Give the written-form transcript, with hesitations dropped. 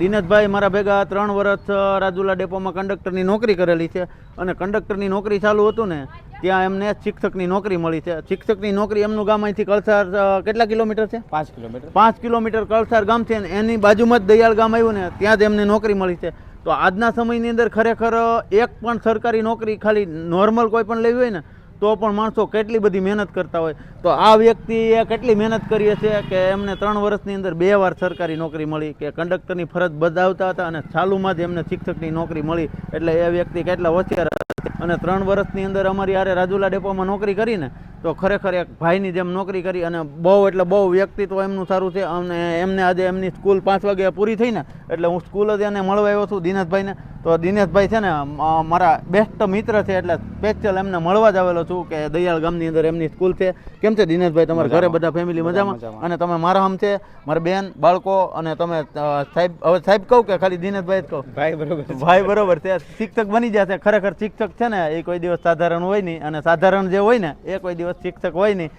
દિનેશભાઈ મારા ભેગા 3 વર્ષ રાજુલા ડેપોમાં કંડક્ટરની નોકરી કરેલી છે અને કંડક્ટરની નોકરી ચાલુ હતું ને ત્યાં એમને શિક્ષકની નોકરી મળી છે. શિક્ષકની નોકરી એમનું ગામ અહીંથી કળસાર કેટલા કિલોમીટર છે? 5 કિલોમીટર. 5 કિલોમીટર કળસાર ગામ છે અને એની બાજુમાં જ દયાળ ગામ આવ્યું ને ત્યાં જ એમને નોકરી મળી છે. તો આજના સમયની અંદર ખરેખર એક પણ સરકારી નોકરી ખાલી નોર્મલ કોઈ પણ લેવી હોય ને તો પણ માણસો કેટલી બધી મહેનત કરતા હોય. તો આ વ્યક્તિએ કેટલી મહેનત કરી છે કે એમને 3 વર્ષની અંદર 2 વાર સરકારી નોકરી મળી, કે કંડક્ટરની ફરજ બજાવતા હતા અને ચાલુમાં જ એમને શિક્ષકની નોકરી મળી. એટલે એ વ્યક્તિ કેટલા હોશિયાર અને 3 વર્ષની અંદર અમારી હારે રાજુલા ડેપોમાં નોકરી કરીને તો ખરેખર એક ભાઈની જેમ નોકરી કરી અને બહુ એટલે બહુ વ્યક્તિત્વ એમનું સારું છે. અને એમને આજે એમની સ્કૂલ 5 વાગે પૂરી થઈ ને એટલે હું સ્કૂલ જ એને મળવા આવ્યો છું દિનેશભાઈને. તો દિનેશભાઈ છે ને મારા બેસ્ટ મિત્ર છે એટલે સ્પેશિયલ એમને મળવા જ આવેલો છું કે દયાળ ગામની અંદર એમની સ્કૂલ છે. કેમ છે દિનેશભાઈ, તમારા ઘરે બધા ફેમિલી મજામાં? અને તમે મારા હમ છે, મારા બેન બાળકો અને તમે સાહેબ, હવે સાહેબ કહું કે ખાલી દિનેશભાઈ જ કહું? ભાઈ બરોબર. ભાઈ બરોબર છે. શિક્ષક બની જશે. ખરેખર શિક્ષક છે ને એ કોઈ દિવસ સાધારણ હોય નહીં અને સાધારણ જે હોય ને એ કોઈ દિવસ શિક્ષક હોય નહીં.